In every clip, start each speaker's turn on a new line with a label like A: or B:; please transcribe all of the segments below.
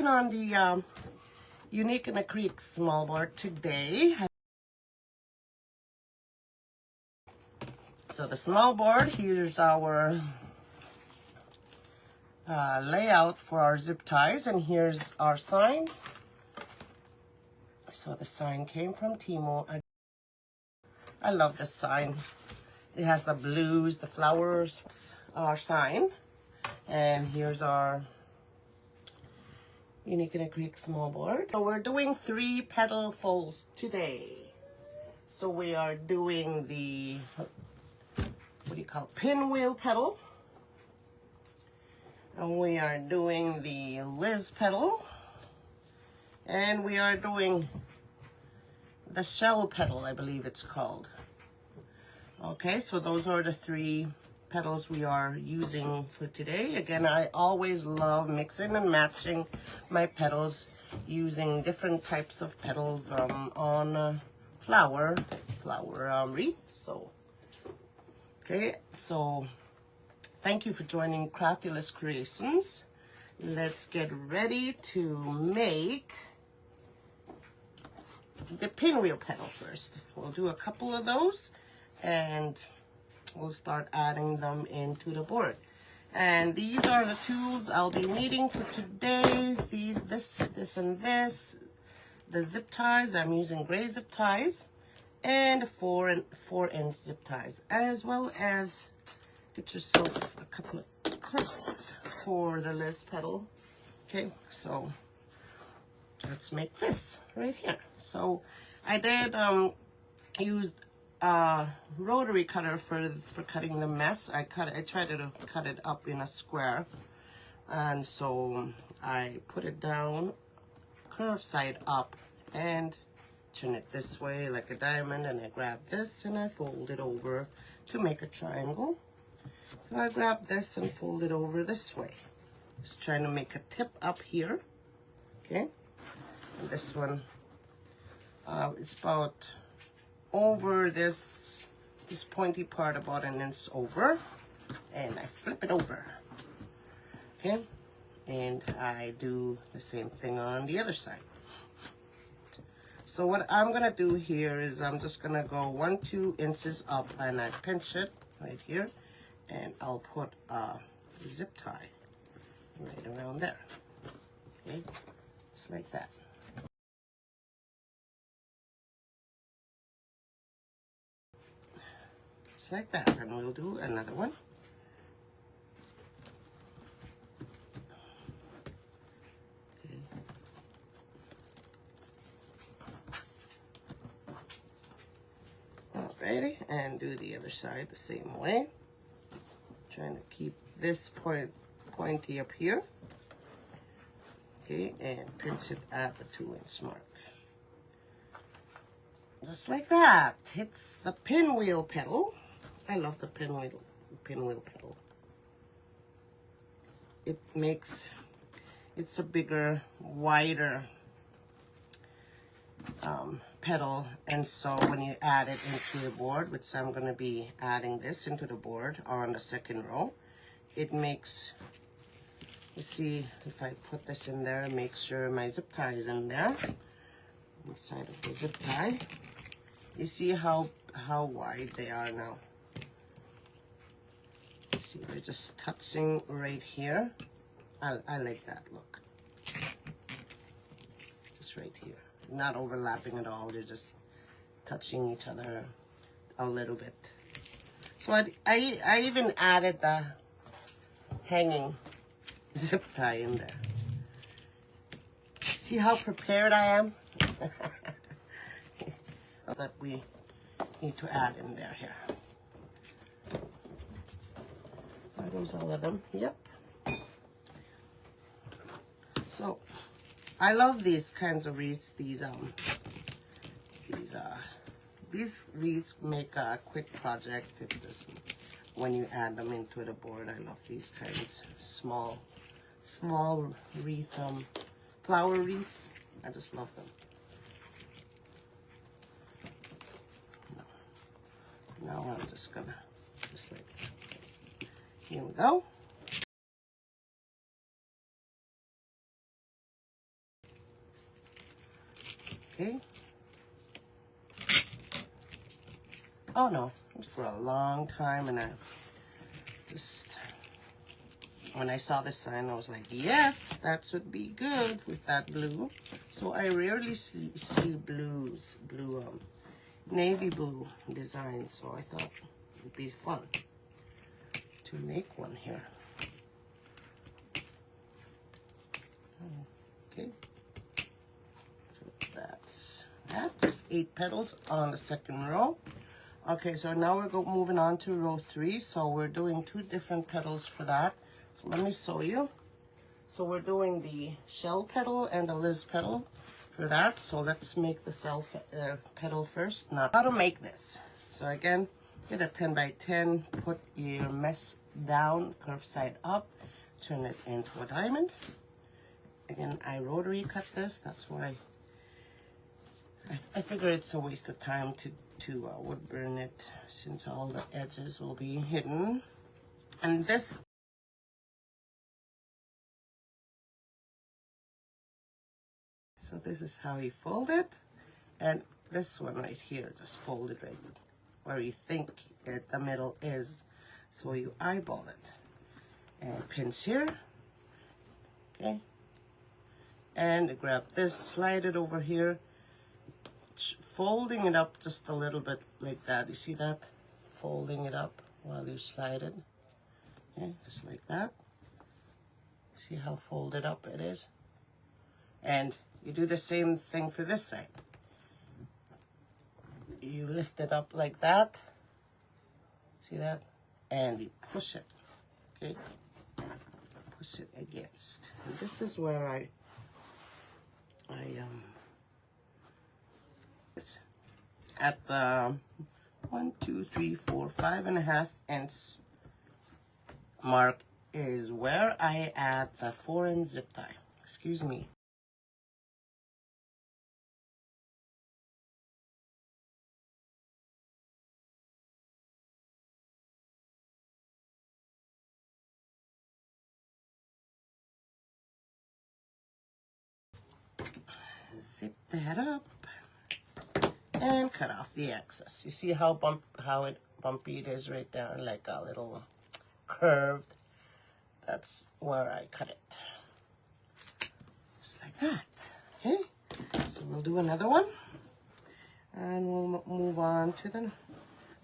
A: On the Unique in the Creek small board today. So the small board, here's our layout for our zip ties, and here's our sign. So the sign came from Timo. I love this sign. It has the blues, the flowers. It's our sign. And here's our Unique in a Creek small board. So we're doing 3 petal folds today. So we are doing the, what do you call it, pinwheel petal. And we are doing the Liz petal. And we are doing the shell petal, I believe it's called. Okay, so those are the 3 petals we are using for today. Again, I always love mixing and matching my petals using different types of petals on flower wreath. So, okay, so thank you for joining Crafty Creations. Let's get ready to make the pinwheel petal first. We'll do a couple of those and we'll start adding them into the board. And these are the tools I'll be needing for today. This, and this. The zip ties, I'm using gray zip ties and 4-inch zip ties, as well as get yourself a couple of clips for the Liz petal. Okay, so let's make this right here. So I did use a rotary cutter for cutting the mess. I tried to cut it up in a square, and so I put it down curve side up and turn it this way like a diamond, and I grab this and I fold it over to make a triangle. So I grab this and fold it over this way. Just trying to make a tip up here. Okay, and this one is about over this pointy part, about 1 inch over, and I flip it over. Okay, and I do the same thing on the other side. So what I'm gonna do here is I'm just gonna go 1-2 inches up, and I pinch it right here, and I'll put a zip tie right around there. Okay, just like that. Just like that, and we'll do another one. Alrighty, and do the other side the same way. Trying to keep this pointy up here. Okay, and pinch it at the 2-inch mark. Just like that. It's the pinwheel petal. I love the pinwheel petal. It's a bigger, wider petal, and so when you add it into the board, which I'm going to be adding this into the board on the second row, it makes, you see, if I put this in there, make sure my zip tie is in there inside of the zip tie. You see how wide they are now. See, they're just touching right here. I like that look. Just right here. Not overlapping at all. They're just touching each other a little bit. So I even added the hanging zip tie in there. See how prepared I am? That we need to add in there here. Are those all of them? Yep. So I love these kinds of wreaths. These wreaths make a quick project. When you add them into the board, I love these kinds, small wreath, flower wreaths. I just love them. Now I'm just gonna, just like, here we go. Okay. Oh no, it was for a long time, and I just, when I saw this sign, I was like, yes, that should be good with that blue. So I rarely see navy blue designs, so I thought it'd be fun to make one here. Okay, so that's that. Just 8 petals on the second row. Okay, so now we're moving on to row 3. So we're doing 2 different petals for that. So let me show you. So we're doing the shell petal and the Liz petal for that. So let's make the shell petal first. Now, how to make this. So again, get a 10 by 10, put your mesh down, curve side up, turn it into a diamond. Again, I rotary cut this. That's why I figure it's a waste of time to wood burn it, since all the edges will be hidden. And this, so this is how you fold it. And this one right here, just fold it right where you think the middle is. So you eyeball it. And pinch here. Okay. And grab this, slide it over here, folding it up just a little bit like that. You see that? Folding it up while you slide it. Okay, just like that. See how folded up it is? And you do the same thing for this side. You lift it up like that. See that? And you push it. Okay? Push it against. And this is where I it's at the 1, 2, 3, 4, 5.5 inch mark is where I add the 4-inch zip tie. Excuse me. Zip that up and cut off the excess. You see how bumpy it is right there, like a little curved. That's where I cut it. Just like that. Okay, so we'll do another one, and we'll move on to the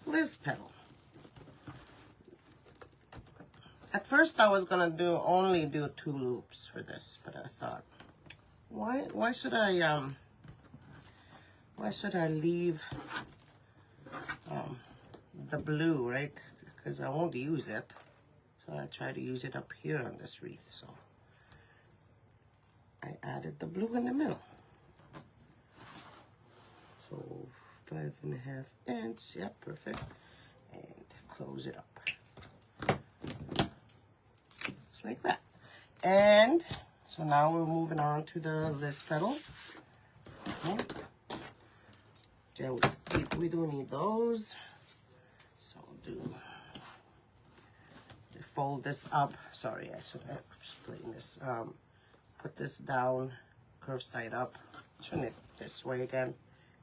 A: Liz petal. At first I was gonna only do 2 loops for this, but I thought, why should I leave the blue, right? Because I won't use it. So I try to use it up here on this wreath. So I added the blue in the middle. So 5.5 inch, yeah, perfect. And close it up. Just like that. And so now we're moving on to the Liz petal. Okay. Yeah, we do need those. So fold this up. Sorry, I should explain this. Put this down, curve side up, turn it this way again,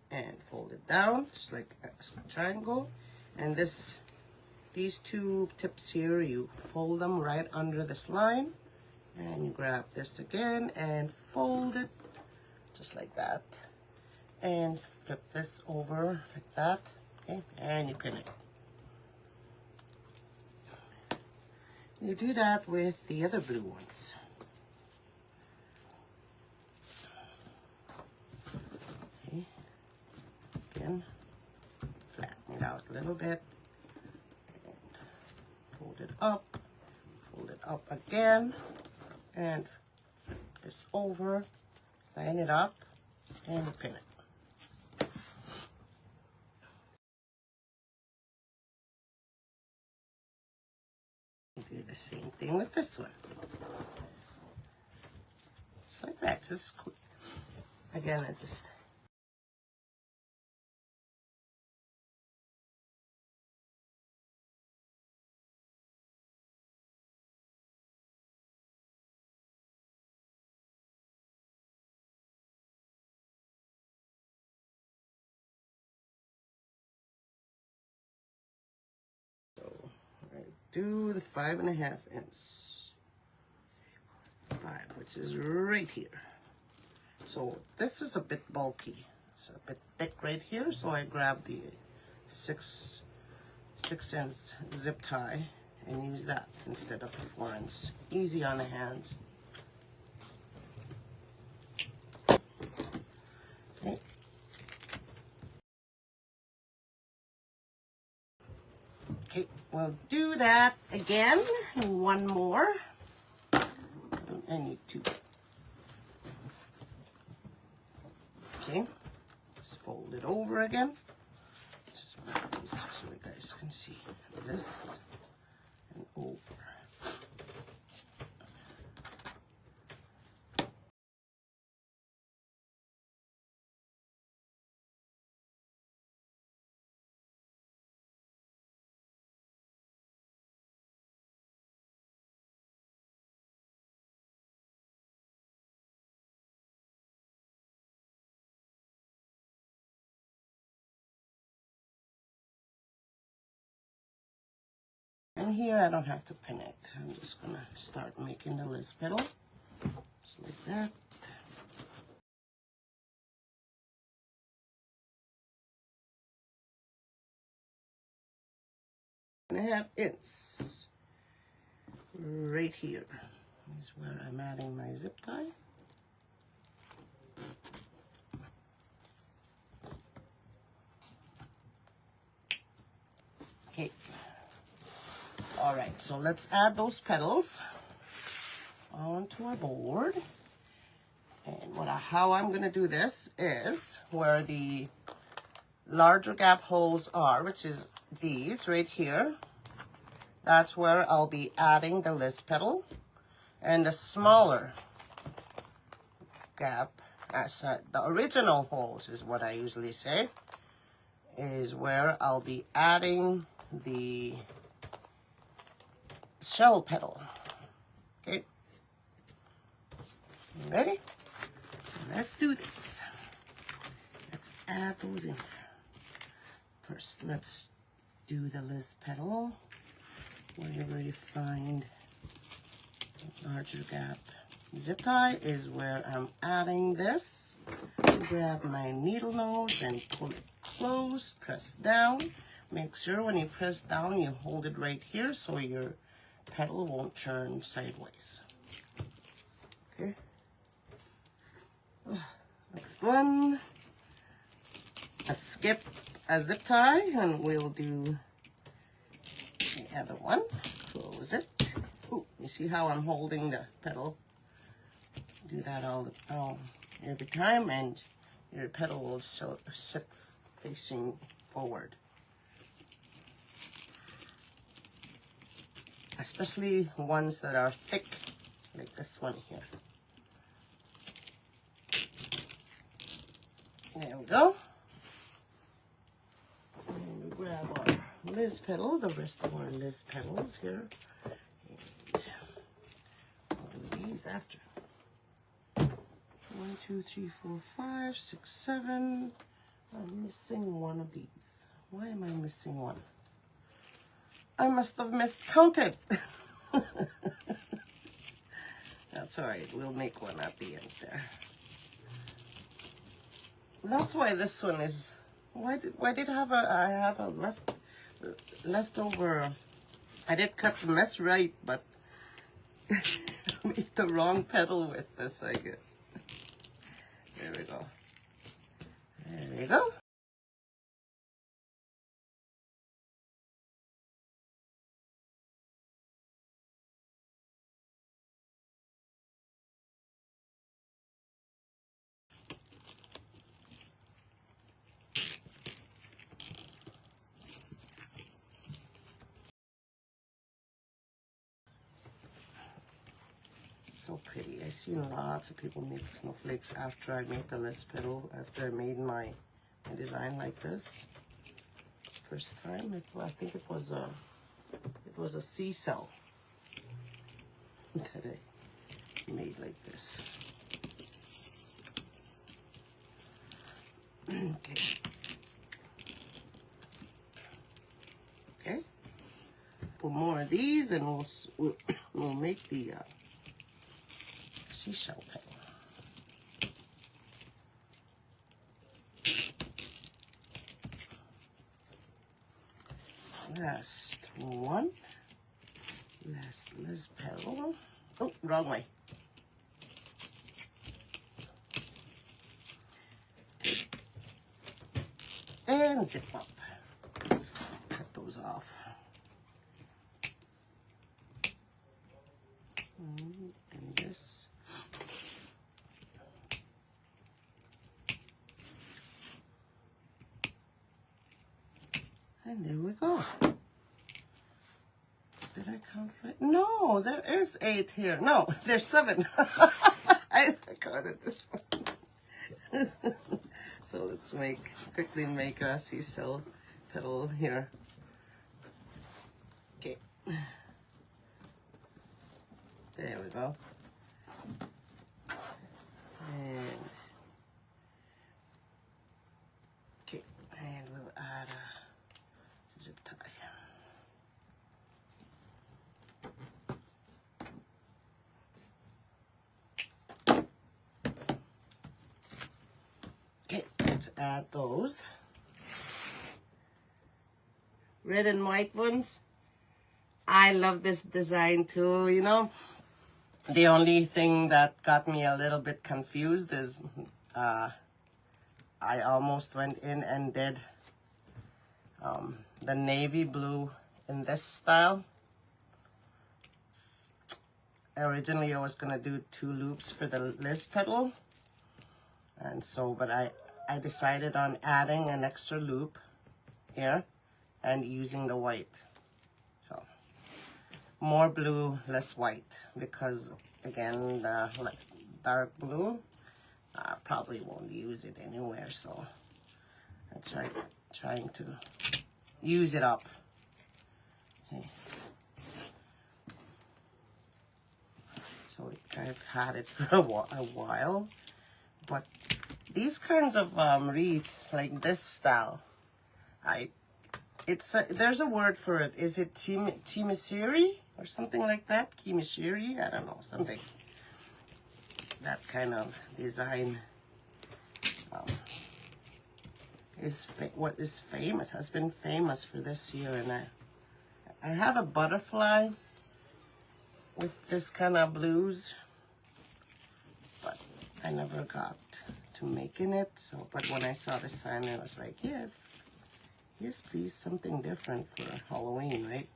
A: and fold it down, just like a triangle. And these 2 tips here, you fold them right under this line, and you grab this again and fold it just like that, and flip this over like that. Okay, and you pin it. You do that with the other blue ones. Okay. Again, flatten it out a little bit, and fold it up again, and flip this over, line it up, and pin it. Do the same thing with this one. Just like that. Just again, I just do the 5.5 inch. 5, which is right here. So this is a bit bulky. It's a bit thick right here, so I grabbed the 6 inch zip tie and use that instead of the 4 inch. Easy on the hands. Okay. Okay, we'll do that again. One more. I need 2. Okay, let's fold it over again. Just move these so you guys can see this and over. And here I don't have to pin it. I'm just gonna start making the list petal. Just like that. And I have inch right here. This is where I'm adding my zip tie. Okay. All right, so let's add those petals onto our board. And how I'm gonna do this is where the larger gap holes are, which is these right here. That's where I'll be adding the list petal. And the smaller gap, the original holes is what I usually say, is where I'll be adding the shell petal. Okay, you ready? Let's do this. Let's add those in. First, let's do the list petal. Wherever you find larger gap zip tie is where I'm adding this. Grab my needle nose and pull it close, press down. Make sure when you press down you hold it right here so your petal won't turn sideways. Okay. Next one, skip a zip tie, and we'll do the other one. Close it. Ooh, you see how I'm holding the petal? Do that every time, and your petal will sit facing forward. Especially ones that are thick, like this one here. There we go. And we grab our list petal, the rest of our list petals here. And we'll do these after. 1, 2, 3, 4, 5, 6, 7. I'm missing one of these. Why am I missing one? I must have miscounted. That's all right. We'll make one at the end there. That's why this one is. Why did I have a leftover? I did cut the mess right, but I made the wrong petal with this, I guess. There we go. There we go. So pretty. I see lots of people make snowflakes after I made the list petal, after I made my design like this. First time, I think it was a sea cell that I made like this. Okay. Okay. Pull more of these, and we'll make the seashell petal. Last one. Last petal. Oh, wrong way. And zip up. Cut those off. And this. And there we go. Did I count right? No, there is 8 here. No, there's 7. I counted this one. So let's quickly make a seashell petal here. Okay. There we go. And okay, and we'll add a zip tie. Okay, let's add those red and white ones. I love this design too, you know. The only thing that got me a little bit confused is I almost went in and did the navy blue in this style. Originally I was gonna do 2 loops for the list petal, and so but I decided on adding an extra loop here and using the white. So more blue, less white, because again the dark blue probably won't use it anywhere, so I trying to use it up. Okay. So I've had it for a while, but these kinds of wreaths like this style, there's a word for it. Is it timisiri or something like that? Kimishiri? I don't know, something. That kind of design is what is famous, has been famous for this year. And I have a butterfly with this kind of blues, but I never got to making it. So, but when I saw the sign, I was like, yes, please, something different for Halloween, right?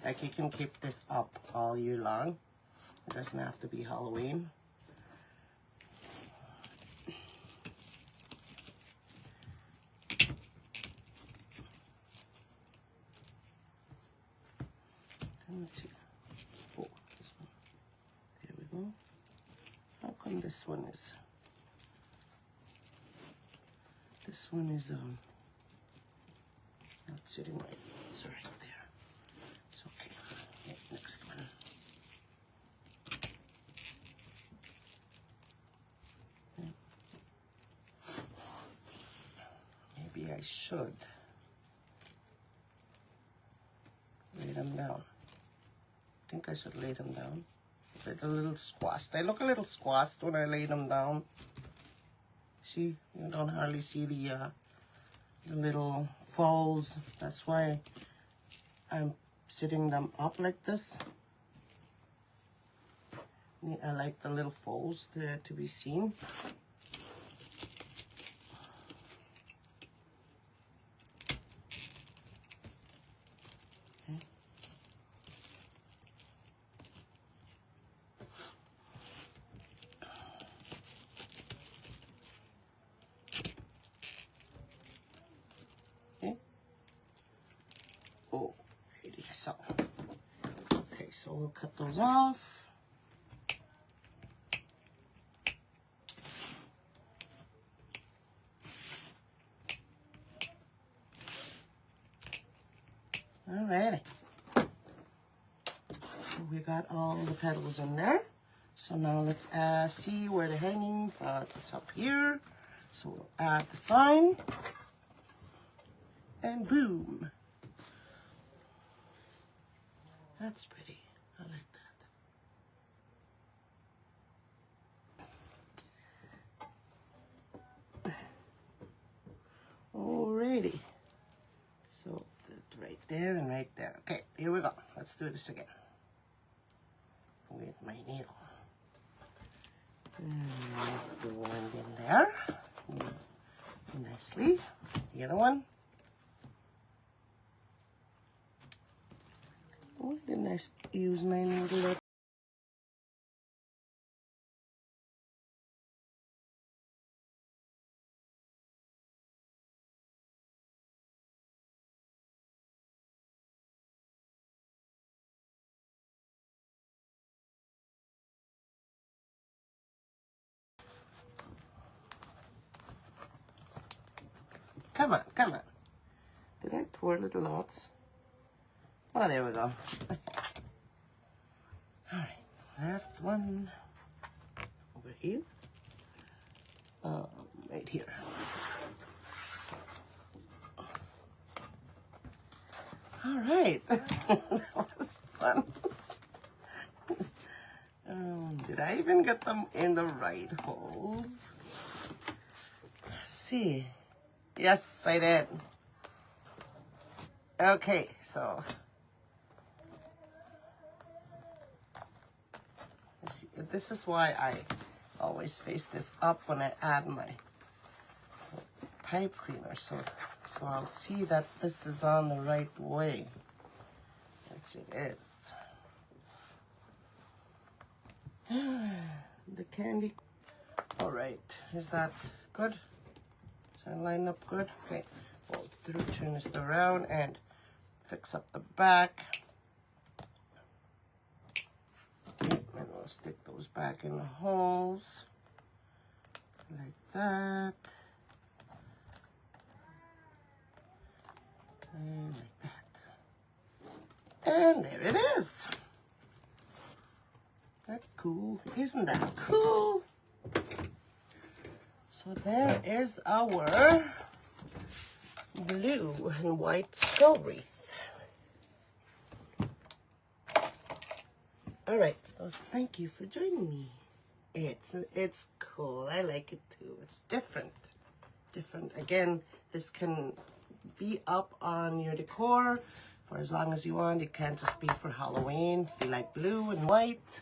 A: Like you can keep this up all year long. It doesn't have to be Halloween. Let's see. Oh, this one. There we go. How come this one is not sitting right? It's right there. It's okay. Okay, next one. Maybe I should lay them down. I think I should lay them down. They're a little squashed. They look a little squashed when I lay them down. See, you don't hardly see the little folds. That's why I'm sitting them up like this. I like the little folds to be seen. So we'll cut those off. Alrighty. So we got all the petals in there. So now let's see where the hanging it's up here. So we'll add the sign. And boom. That's pretty. I like that. Alrighty. So right there and right there. Okay, here we go. Let's do this again. With my needle. And the one in there. Nicely. The other one. Why didn't I use my needle? Come on, come on. Did I twirl it lots? Oh, there we go. Alright, last one over here. Right here. Alright, that was fun. Did I even get them in the right holes? Let's see. Yes, I did. Okay, so this is why I always face this up when I add my pipe cleaner, so I'll see that this is on the right way, which it is. The candy. All right, is that good? Is that lined up good? Okay, we'll turn this around and fix up the back. Okay, and we'll stick those back in the holes like that. And like that. And there it is. That's cool. Isn't that cool? So there is our blue and white skull wreath. All right, so thank you for joining me. It's cool. I like it too. It's different. Again, this can be up on your decor for as long as you want. It can't just be for Halloween. If you like blue and white,